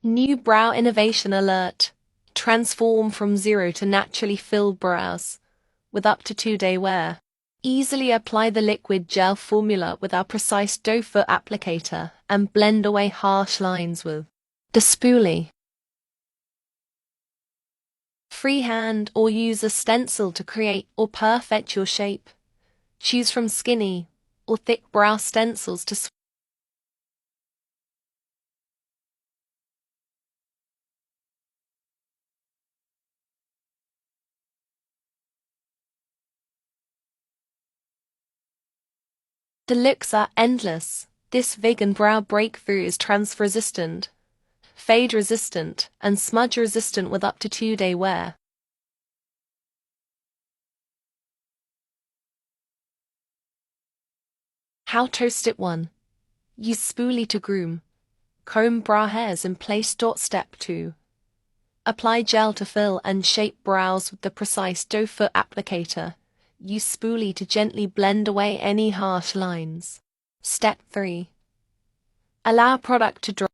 New brow innovation alert. Transform from zero to naturally filled brows with up to 2-day wear. Easily apply the liquid gel formula with our precise doe foot applicator and blend away harsh lines with the spoolie. Freehand or use a stencil to create or perfect your shape. Choose from skinny or thick brow stencils to The looks are endless. This vegan brow breakthrough is transfer resistant, fade resistant, and smudge resistant with up to 2-day wear. How toast it 1. Use spoolie to groom. Comb brow hairs in place. Step 2. Apply gel to fill and shape brows with the precise doe foot applicator. Use spoolie to gently blend away any harsh lines. Step 3. Allow product to dry.